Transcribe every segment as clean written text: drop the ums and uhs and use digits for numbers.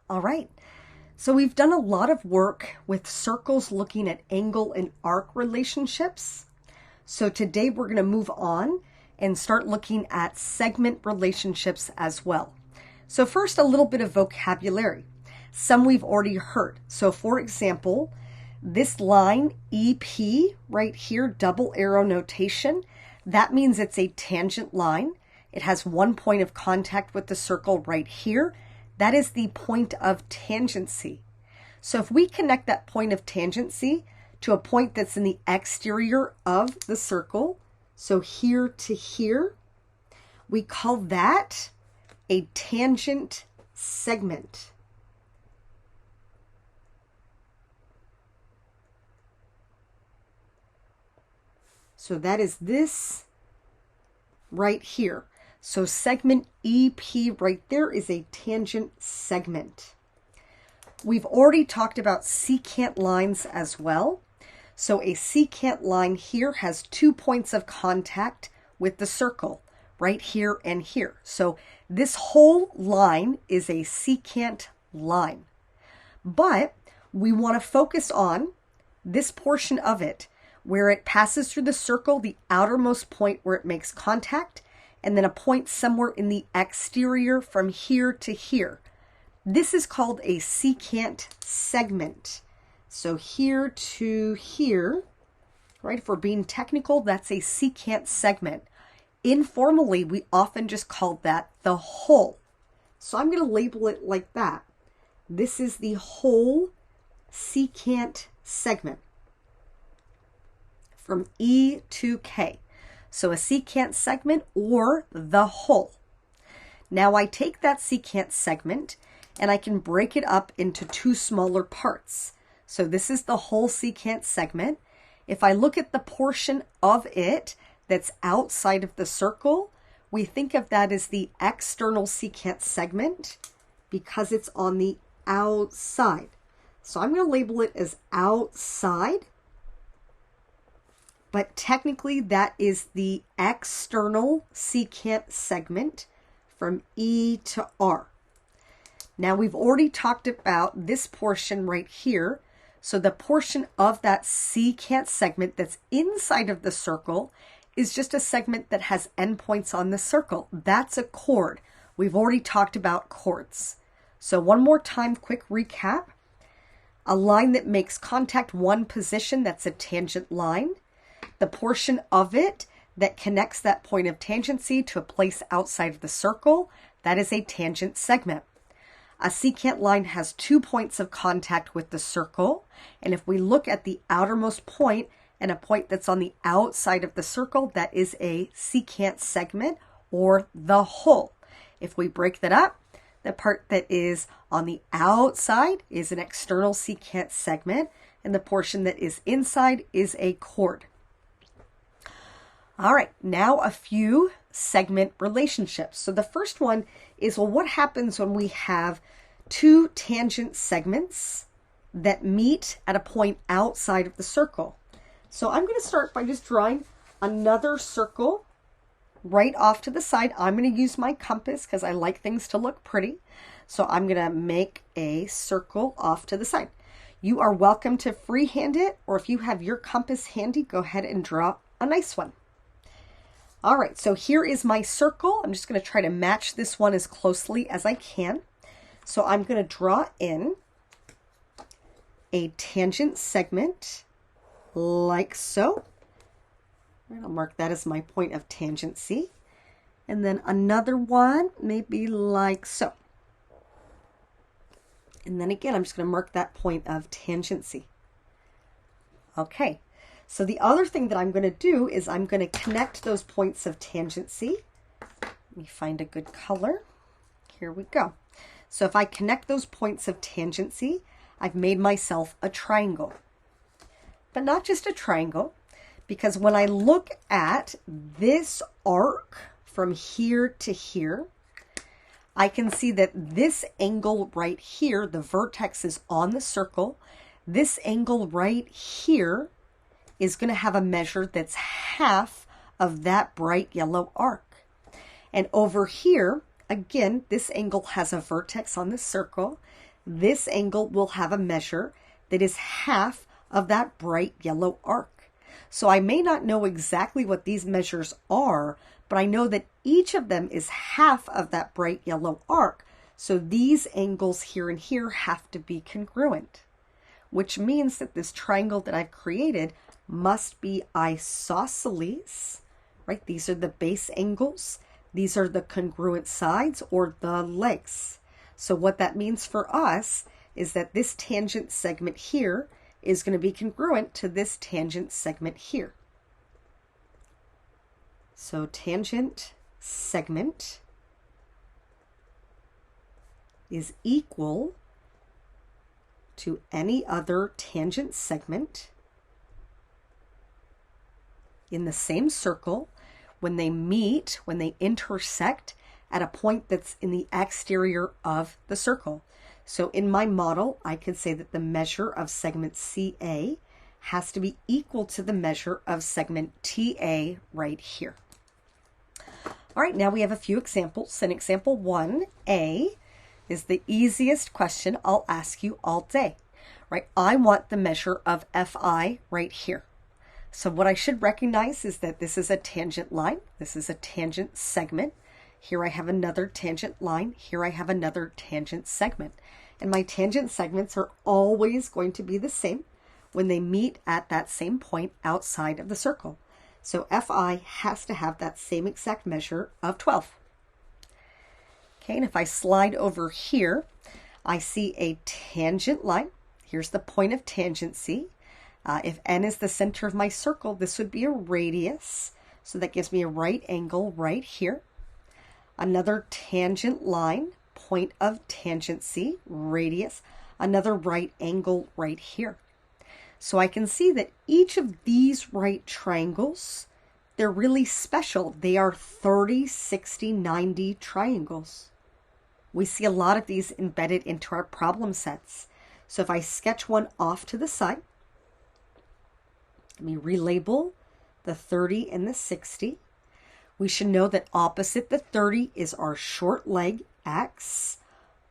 All right, so we've done a lot of work with circles looking at angle and arc relationships. So today we're going to move on and start looking at segment relationships as well. So first, a little bit of vocabulary. Some we've already heard. So for example, this line EP right here, double arrow notation, that means it's a tangent line. It has one point of contact with the circle right here. That is the point of tangency. So if we connect that point of tangency to a point that's in the exterior of the circle, so here to here, we call that a tangent segment. So that is this right here. So segment EP right there is a tangent segment. We've already talked about secant lines as well. So a secant line here has 2 points of contact with the circle, right here and here. So this whole line is a secant line. But we want to focus on this portion of it where it passes through the circle, the outermost point where it makes contact, and then a point somewhere in the exterior from here to here. This is called a secant segment. So here to here, right? If we're being technical, that's a secant segment. Informally, we often just call that the whole. So I'm going to label it like that. This is the whole secant segment from E to K. So a secant segment or the whole. Now I take that secant segment and I can break it up into 2 smaller parts. So this is the whole secant segment. If I look at the portion of it that's outside of the circle, we think of that as the external secant segment because it's on the outside. So I'm going to label it as outside. But technically that is the external secant segment from E to R. Now we've already talked about this portion right here. So the portion of that secant segment that's inside of the circle is just a segment that has endpoints on the circle. That's a chord. We've already talked about chords. So one more time, quick recap. A line that makes contact one position, that's a tangent line. The portion of it that connects that point of tangency to a place outside of the circle, that is a tangent segment. A secant line has 2 points of contact with the circle, and if we look at the outermost point and a point that's on the outside of the circle, that is a secant segment or the whole. If we break that up, the part that is on the outside is an external secant segment, and the portion that is inside is a chord. All right, now a few segment relationships. So the first one is, well, what happens when we have 2 tangent segments that meet at a point outside of the circle? So I'm going to start by just drawing another circle right off to the side. I'm going to use my compass because I like things to look pretty. So I'm going to make a circle off to the side. You are welcome to freehand it, or if you have your compass handy, go ahead and draw a nice one. All right, so here is my circle. I'm just going to try to match this one as closely as I can. So I'm going to draw in a tangent segment like so. I'll mark that as my point of tangency. And then another one, maybe like so. And then again, I'm just going to mark that point of tangency. Okay. So the other thing that I'm going to do is I'm going to connect those points of tangency. Let me find a good color. Here we go. So if I connect those points of tangency, I've made myself a triangle. But not just a triangle, because when I look at this arc from here to here, I can see that this angle right here, the vertex is on the circle. This angle right here is going to have a measure that's half of that bright yellow arc. And over here, again, this angle has a vertex on the circle. this angle will have a measure that is half of that bright yellow arc. So I may not know exactly what these measures are, but I know that each of them is half of that bright yellow arc. So these angles here and here have to be congruent, which means that this triangle that I've created must be isosceles, right? These are the base angles. These are the congruent sides or the legs. So what that means for us is that this tangent segment here is going to be congruent to this tangent segment here. So tangent segment is equal to any other tangent segment in the same circle when they meet, when they intersect at a point that's in the exterior of the circle. So in my model, I could say that the measure of segment CA has to be equal to the measure of segment TA right here. All right, now we have a few examples. And example 1A is the easiest question I'll ask you all day, right? I want the measure of FI right here. So what I should recognize is that this is a tangent line. This is a tangent segment. Here I have another tangent line. Here I have another tangent segment. And my tangent segments are always going to be the same when they meet at that same point outside of the circle. So FI has to have that same exact measure of 12. Okay, and if I slide over here, I see a tangent line. Here's the point of tangency. If N is the center of my circle, this would be a radius. So that gives me a right angle right here. Another tangent line, point of tangency, radius. Another right angle right here. So I can see that each of these right triangles, they're really special. They are 30, 60, 90 triangles. We see a lot of these embedded into our problem sets. So if I sketch one off to the side, let me relabel the 30 and the 60. We should know that opposite the 30 is our short leg, x.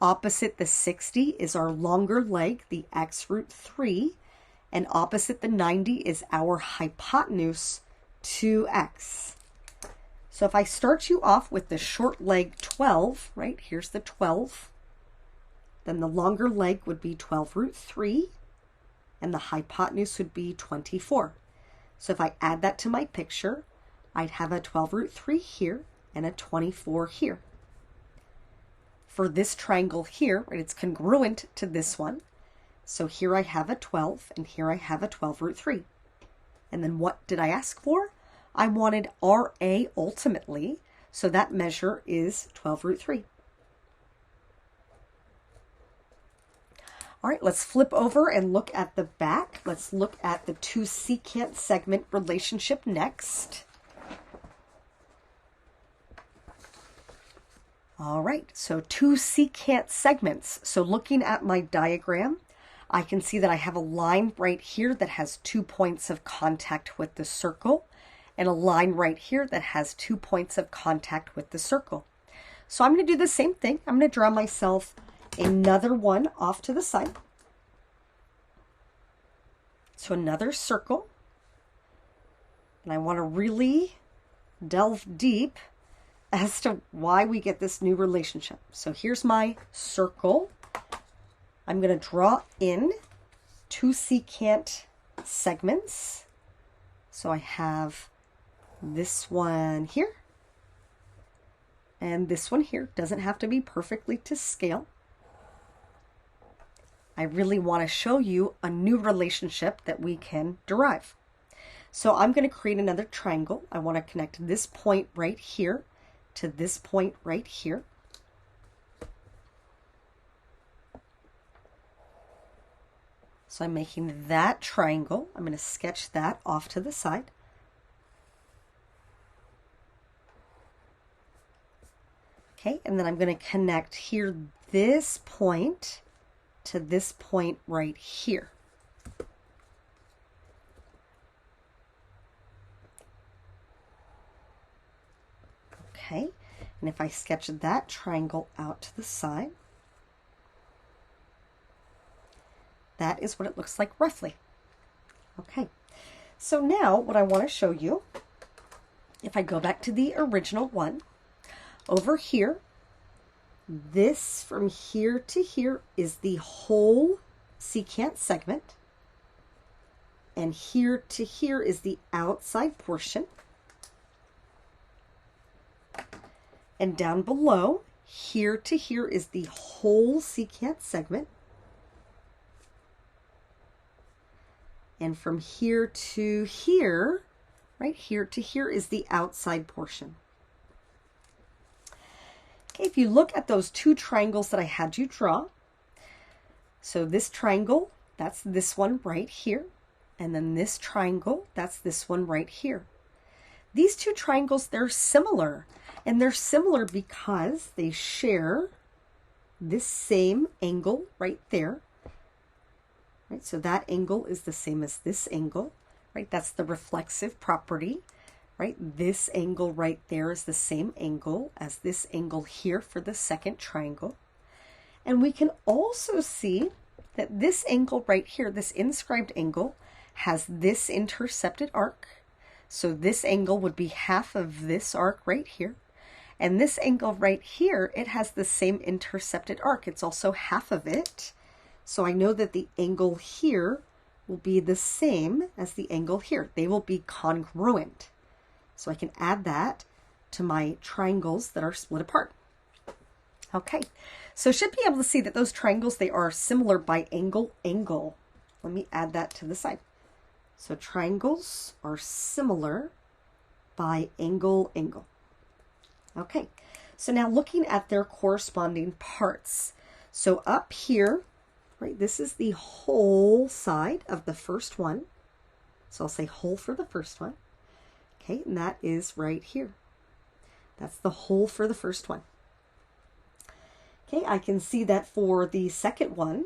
Opposite the 60 is our longer leg, the x root 3. And opposite the 90 is our hypotenuse, 2x. So if I start you off with the short leg 12, right, here's the 12, then the longer leg would be 12 root 3, and the hypotenuse would be 24. So if I add that to my picture, I'd have a 12 root 3 here and a 24 here. For this triangle here, right, it's congruent to this one. So here I have a 12, and here I have a 12 root 3. And then what did I ask for? I wanted RA ultimately, so that measure is 12 root 3. All right, let's flip over and look at the back. Let's look at the two secant segment relationship next. All right, so two secant segments. So looking at my diagram, I can see that I have a line right here that has 2 points of contact with the circle, and a line right here that has 2 points of contact with the circle. So I'm going to do the same thing. I'm going to draw myself another one off to the side. So another circle. And I want to really delve deep as to why we get this new relationship. So here's my circle. I'm going to draw in two secant segments. So I have this one here and this one here. Doesn't have to be perfectly to scale. I really want to show you a new relationship that we can derive. So I'm going to create another triangle. I want to connect this point right here to this point right here. So I'm making that triangle. I'm going to sketch that off to the side. Okay, and then I'm going to connect here this point to this point right here. Okay, and if I sketch that triangle out to the side, that is what it looks like roughly. Okay, so now what I want to show you, if I go back to the original one, over here, this from here to here is the whole secant segment, and here to here is the outside portion, and down below, here to here is the whole secant segment, and from here to here, right here to here is the outside portion. Okay, if you look at those two triangles that I had you draw, so this triangle, that's this one right here, and then this triangle, that's this one right here. These two triangles, they're similar, and they're similar because they share this same angle right there. Right, so that angle is the same as this angle, right? That's the reflexive property, right? This angle right there is the same angle as this angle here for the second triangle. And we can also see that this angle right here, this inscribed angle, has this intercepted arc. So this angle would be half of this arc right here. And this angle right here, it has the same intercepted arc. It's also half of it. So I know that the angle here will be the same as the angle here. They will be congruent. So I can add that to my triangles that are split apart. Okay, so should be able to see that those triangles, they are similar by angle. Let me add that to the side. So triangles are similar by angle. Okay, so now looking at their corresponding parts. So up here, right, this is the whole side of the first one. So I'll say whole for the first one. Okay, and that is right here. That's the whole for the first one. Okay, I can see that for the second one,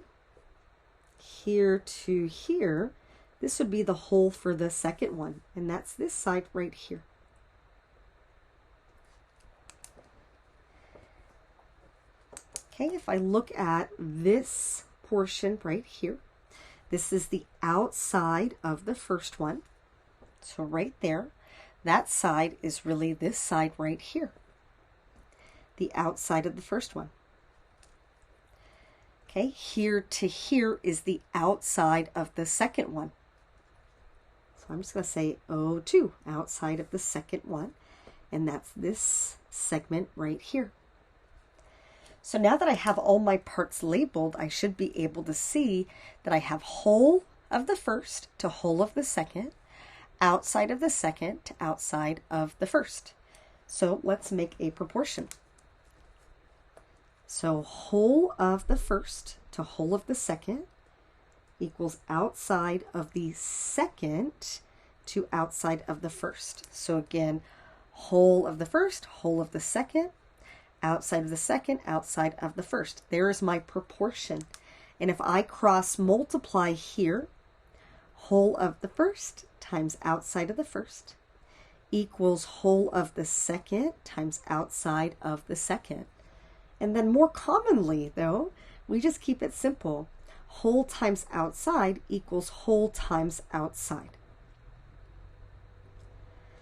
here to here, this would be the whole for the second one, and that's this side right here. Okay, if I look at this portion right here, this is the outside of the first one. So right there, that side is really this side right here, the outside of the first one. Okay, here to here is the outside of the second one. So I'm just going to say O2, outside of the second one, and that's this segment right here. So now that I have all my parts labeled, I should be able to see that I have whole of the first to whole of the second, outside of the second to outside of the first. So let's make a proportion. So whole of the first to whole of the second equals outside of the second to outside of the first. So again, whole of the first, whole of the second, outside of the second, outside of the first. There is my proportion. And if I cross multiply here, whole of the first times outside of the first equals whole of the second times outside of the second. And then more commonly, though, we just keep it simple. Whole times outside equals whole times outside.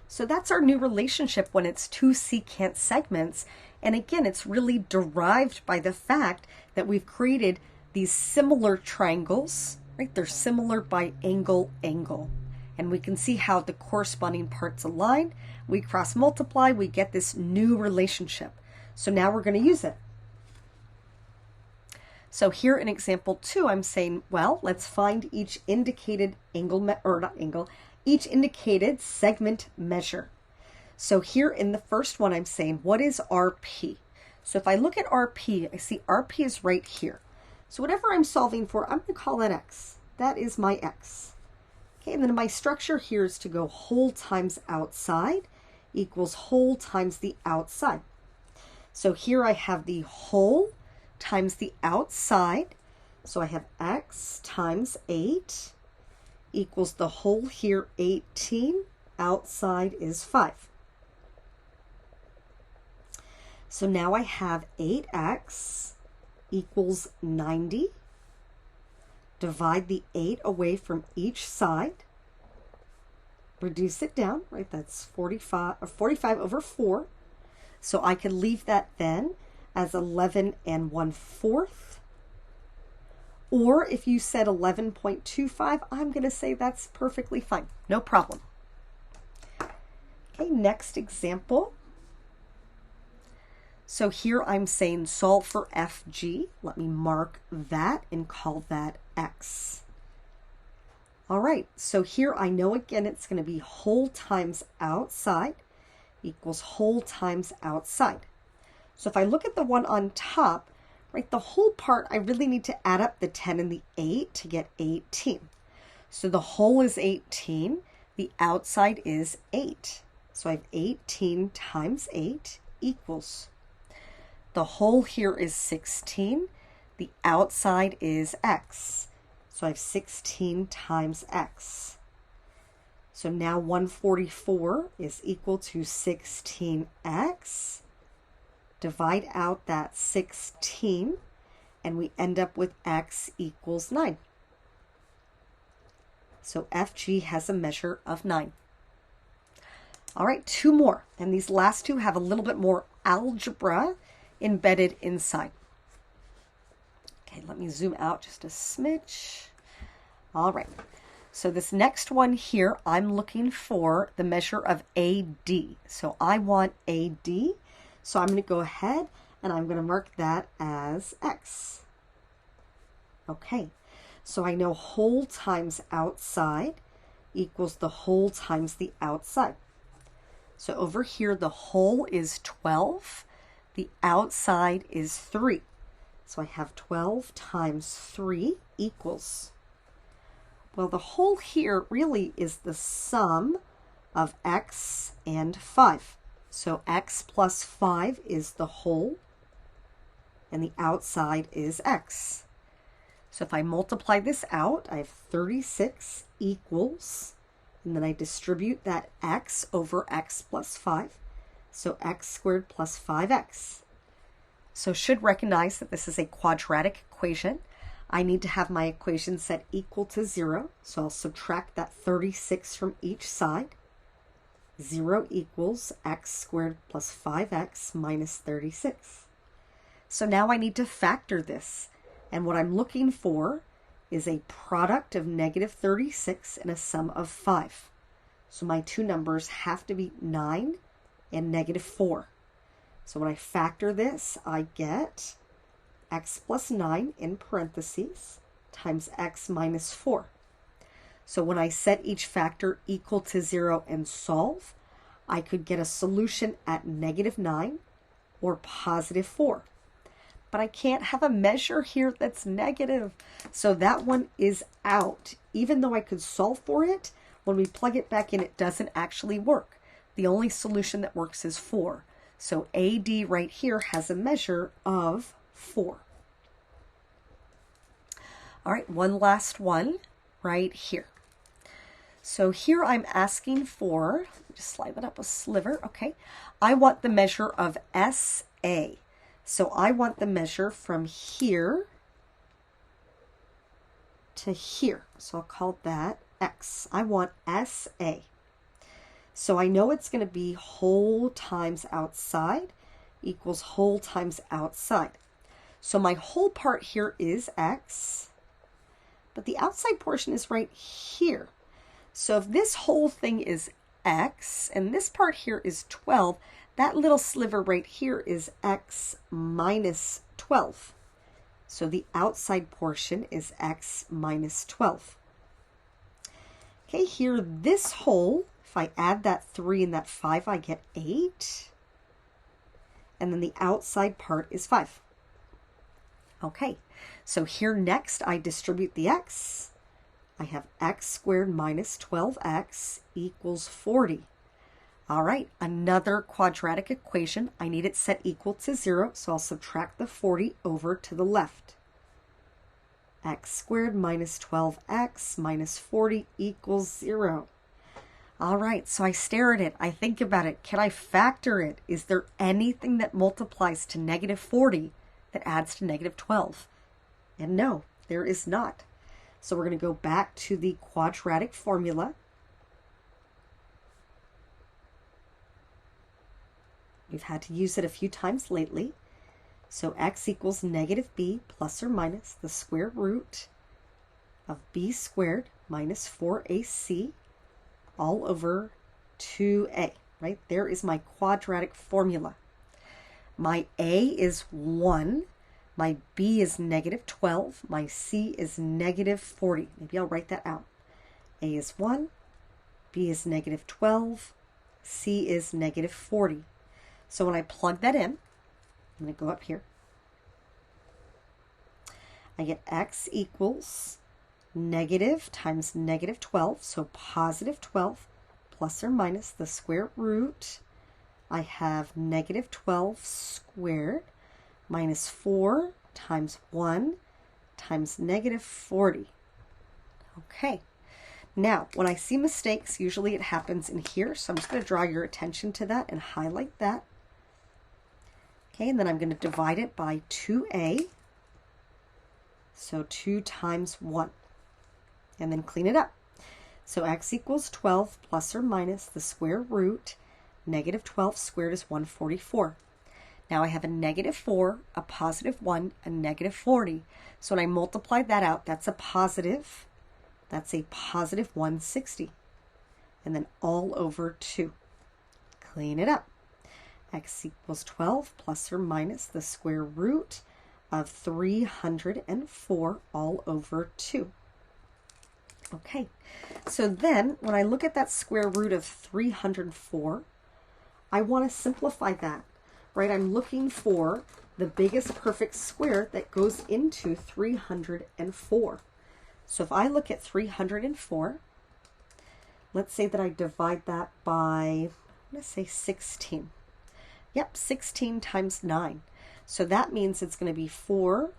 So that's our new relationship when it's two secant segments. And again, it's really derived by the fact that we've created these similar triangles, right? They're similar by angle. And we can see how the corresponding parts align. We cross multiply, we get this new relationship. So now we're going to use it. So here in example 2, I'm saying, well, let's find each indicated each indicated segment measure. So here in the first one, I'm saying, what is RP? So if I look at RP, I see RP is right here. So whatever I'm solving for, I'm going to call that X. That is my X. Okay, and then my structure here is to go whole times outside equals whole times the outside. So here I have the whole times the outside. So I have X times 8 equals the whole here 18, outside is 5. So now I have 8x equals 90 divide the 8 away from each side, reduce it down, right? That's 45 over 4. So I could leave that then as 11 1/4. Or if you said 11.25, I'm going to say that's perfectly fine. No problem. Okay, next example. So here I'm saying solve for FG. Let me mark that and call that X. All right, so here I know again it's going to be whole times outside equals whole times outside. So if I look at the one on top, right, the whole part, I really need to add up the 10 and the 8 to get 18. So the whole is 18, the outside is 8. So I have 18 times 8 equals. The whole here is 16, the outside is X. So I have 16 times X. So now 144 is equal to 16X. Divide out that 16, and we end up with X equals 9. So FG has a measure of 9. All right, 2 more. And these last 2 have a little bit more algebra embedded inside. Okay, let me zoom out just a smidge. All right. So this next one here, I'm looking for the measure of AD. So I want AD. So I'm going to go ahead and I'm going to mark that as X. Okay. So I know whole times outside equals the whole times the outside. So over here, the whole is 12. The outside is 3. So I have 12 times 3 equals. Well, the whole here really is the sum of X and 5. So X plus 5 is the whole, and the outside is X. So if I multiply this out, I have 36 equals, and then I distribute that X over X plus 5. So X squared plus 5X. So should recognize that this is a quadratic equation. I need to have my equation set equal to 0. So I'll subtract that 36 from each side. 0 equals X squared plus 5X minus 36. So now I need to factor this. And what I'm looking for is a product of negative 36 and a sum of 5. So my 2 numbers have to be 9 and negative 4. So when I factor this, I get X plus 9 in parentheses times X minus 4. So when I set each factor equal to 0 and solve, I could get a solution at negative 9 or positive 4. But I can't have a measure here that's negative. So that one is out. Even though I could solve for it, when we plug it back in, it doesn't actually work. The only solution that works is 4. So AD right here has a measure of 4. All right, one last one right here. So here I'm asking for, just slide that up a sliver, okay. I want the measure of SA. So I want the measure from here to here. So I'll call that X. I want SA. So I know it's going to be whole times outside equals whole times outside. So my whole part here is X, but the outside portion is right here. So if this whole thing is X and this part here is 12, that little sliver right here is X minus 12. So the outside portion is X minus 12. Okay, here this whole, if I add that 3 and that 5, I get 8. And then the outside part is 5. Okay, so here next I distribute the X. I have X squared minus 12X equals 40. All right, another quadratic equation. I need it set equal to 0, so I'll subtract the 40 over to the left. X squared minus 12X minus 40 equals 0. All right, so I stare at it. I think about it. Can I factor it? Is there anything that multiplies to negative 40 that adds to negative 12? And no, there is not. So we're going to go back to the quadratic formula. We've had to use it a few times lately. So x equals negative b plus or minus the square root of b squared minus 4ac all over 2a, right? There is my quadratic formula. My a is 1, my b is negative 12, my c is negative 40. Maybe I'll write that out. A is 1, b is negative 12, c is negative 40. So when I plug that in, I'm going to go up here. I get x equals negative times negative 12, so positive 12 plus or minus the square root. I have negative 12 squared minus 4 times 1 times negative 40. Okay. Now, when I see mistakes, usually it happens in here, so I'm just going to draw your attention to that and highlight that. Okay, and then I'm going to divide it by 2a, so 2 times 1, and then clean it up. So x equals 12 plus or minus the square root. Negative 12 squared is 144. Now I have a negative 4, a positive 1, a negative 40. So when I multiply that out, that's a positive 160. And then all over 2. Clean it up. X equals 12 plus or minus the square root of 304 all over 2. Okay, so then when I look at that square root of 304, I want to simplify that, right? I'm looking for the biggest perfect square that goes into 304. So if I look at 304, let's say that I divide that by, I'm going to say 16. Yep, 16 times 9. So that means it's going to be 4,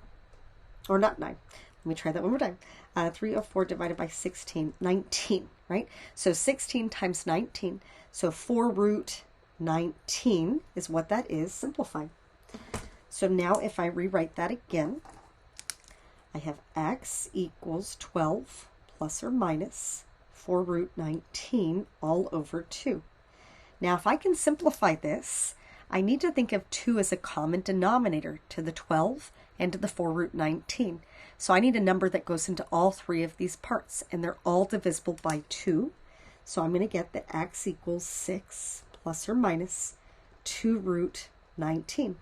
or not 9. Let me try that one more time. 304 divided by 16, 19, right? So 16 times 19. So 4 root 19 is what that is, simplified. So now if I rewrite that again, I have x equals 12 plus or minus 4 root 19 all over 2. Now if I can simplify this, I need to think of 2 as a common denominator to the 12 and to the 4 root 19. So I need a number that goes into all 3 of these parts, and they're all divisible by 2. So I'm going to get that x equals 6 plus or minus 2 root 19.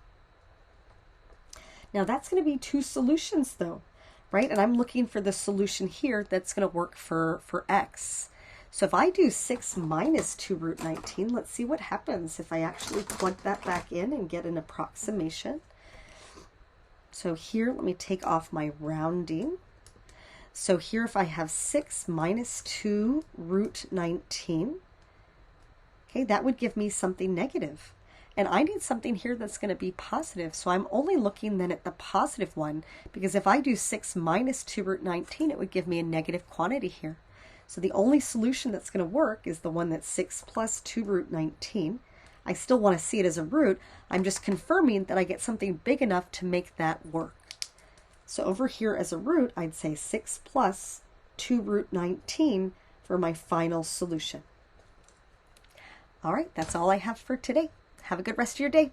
Now that's going to be 2 solutions though, right? And I'm looking for the solution here that's going to work for x. So if I do 6 minus 2 root 19, let's see what happens if I actually plug that back in and get an approximation. So here, let me take off my rounding. So here, if I have 6 minus 2 root 19, okay, that would give me something negative. And I need something here that's going to be positive. So I'm only looking then at the positive one, because if I do 6 minus 2 root 19, it would give me a negative quantity here. So the only solution that's going to work is the one that's 6 plus 2 root 19. I still want to see it as a root. I'm just confirming that I get something big enough to make that work. So over here as a root, I'd say 6 plus 2 root 19 for my final solution. All right, that's all I have for today. Have a good rest of your day.